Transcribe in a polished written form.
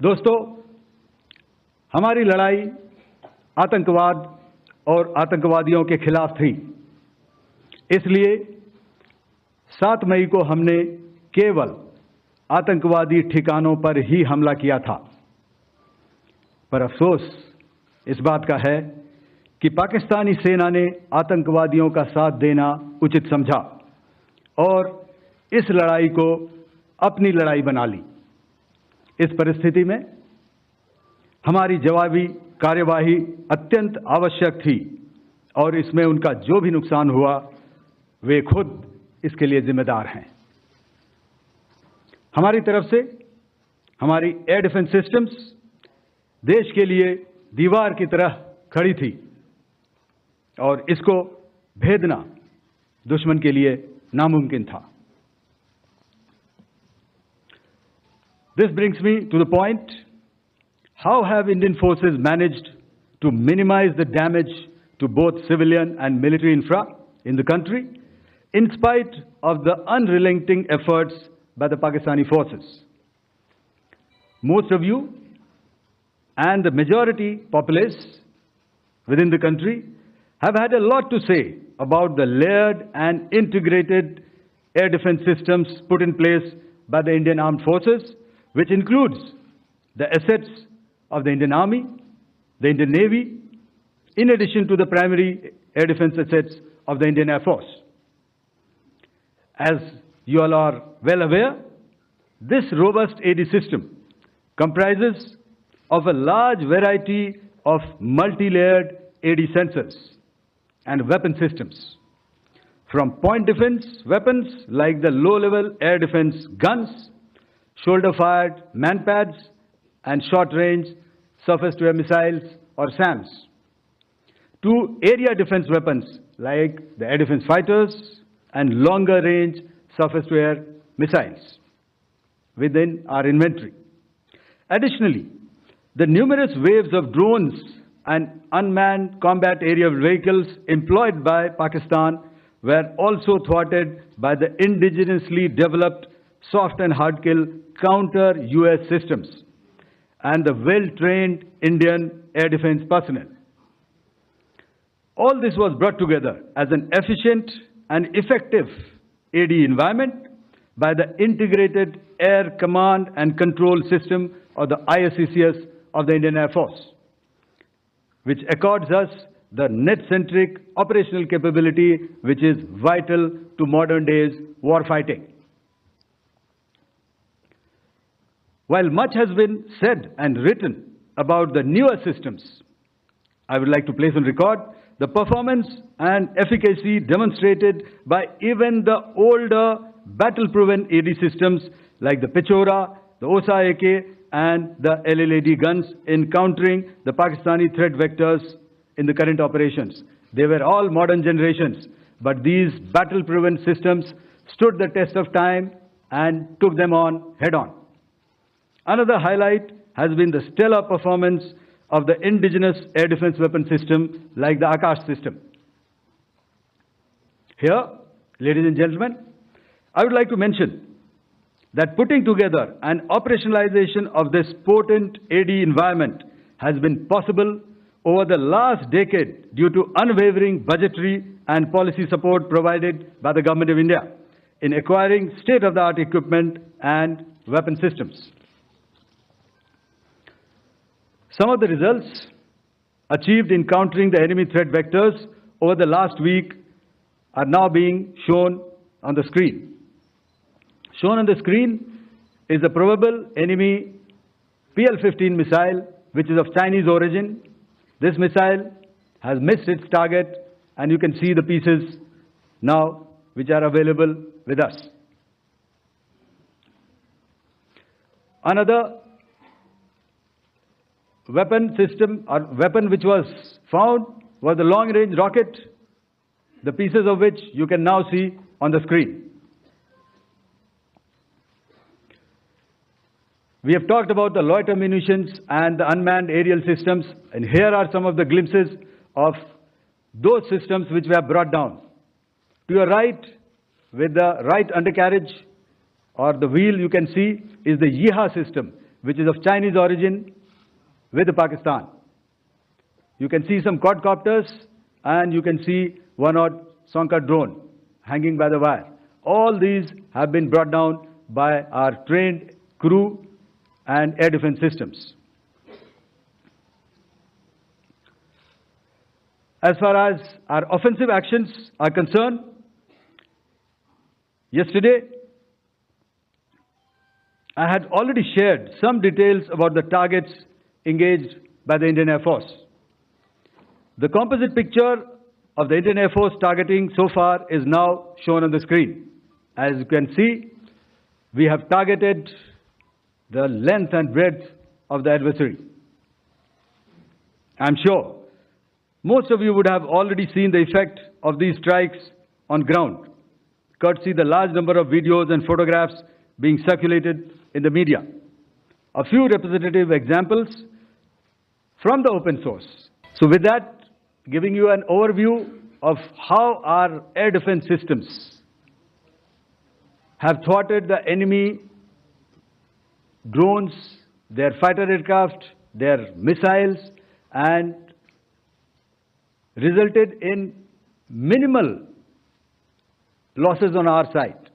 दोस्तों, हमारी लड़ाई आतंकवाद और आतंकवादियों के खिलाफ थी। इसलिए 7 मई को हमने केवल आतंकवादी ठिकानों पर ही हमला किया था। पर अफसोस इस बात का है कि पाकिस्तानी सेना ने आतंकवादियों का साथ देना उचित समझा और इस लड़ाई को अपनी लड़ाई बना ली। इस परिस्थिति में हमारी जवाबी कार्यवाही अत्यंत आवश्यक थी और इसमें उनका जो भी नुकसान हुआ वे खुद इसके लिए जिम्मेदार हैं। हमारी तरफ से हमारी एयर डिफेंस सिस्टम्स देश के लिए दीवार की तरह खड़ी थी और इसको भेदना दुश्मन के लिए नामुमकिन था। This brings me to the point, how have Indian forces managed to minimize the damage to both civilian and military infra in the country in spite of the unrelenting efforts by the Pakistani forces? Most of you and the majority populace within the country have had a lot to say about the layered and integrated air defense systems put in place by the Indian Armed Forces, which includes the assets of the Indian Army, the Indian Navy, in addition to the primary air defense assets of the Indian Air Force. As you all are well aware, this robust AD system comprises of a large variety of multi-layered AD sensors and weapon systems, from point defense weapons like the low-level air defense guns, shoulder-fired manpads, and short-range surface-to-air missiles or SAMs, to area defense weapons like the air defense fighters and longer-range surface-to-air missiles within our inventory. Additionally, the numerous waves of drones and unmanned combat aerial vehicles employed by Pakistan were also thwarted by the indigenously developed soft and hard kill counter-US systems and the well-trained Indian air defense personnel. All this was brought together as an efficient and effective AD environment by the Integrated Air Command and Control System, or the ISCCS of the Indian Air Force, which accords us the net-centric operational capability which is vital to modern days warfighting. While much has been said and written about the newer systems, I would like to place on record the performance and efficacy demonstrated by even the older battle-proven AD systems like the Pechora, the Osa AK, and the LLAD guns in countering the Pakistani threat vectors in the current operations. They were all modern generations, but these battle-proven systems stood the test of time and took them on head-on. Another highlight has been the stellar performance of the indigenous air defense weapon system like the Akash system. Here, ladies and gentlemen, I would like to mention that putting together and operationalization of this potent AD environment has been possible over the last decade due to unwavering budgetary and policy support provided by the Government of India in acquiring state-of-the-art equipment and weapon systems. Some of the results achieved in countering the enemy threat vectors over the last week are now being shown on the screen. Shown on the screen is the probable enemy PL-15 missile, which is of Chinese origin. This missile has missed its target, and you can see the pieces now which are available with us. Another weapon system or weapon which was found was the long-range rocket, the pieces of which you can now see on the screen. We have talked about the loiter munitions and the unmanned aerial systems, and here are some of the glimpses of those systems which we have brought down. To your right, with the right undercarriage or the wheel, you can see is the Yeeha system, which is of Chinese origin, with Pakistan. You can see some quadcopters, and you can see one odd Sonka drone hanging by the wire. All these have been brought down by our trained crew and air defense systems. As far as our offensive actions are concerned, yesterday I had already shared some details about the targets engaged by the Indian Air Force. The composite picture of the Indian Air Force targeting so far is now shown on the screen. As you can see, we have targeted the length and breadth of the adversary. I'm sure most of you would have already seen the effect of these strikes on ground, courtesy the large number of videos and photographs being circulated in the media. A few representative examples from the open source. So with that, giving you an overview of how our air defense systems have thwarted the enemy drones, their fighter aircraft, their missiles, and resulted in minimal losses on our side.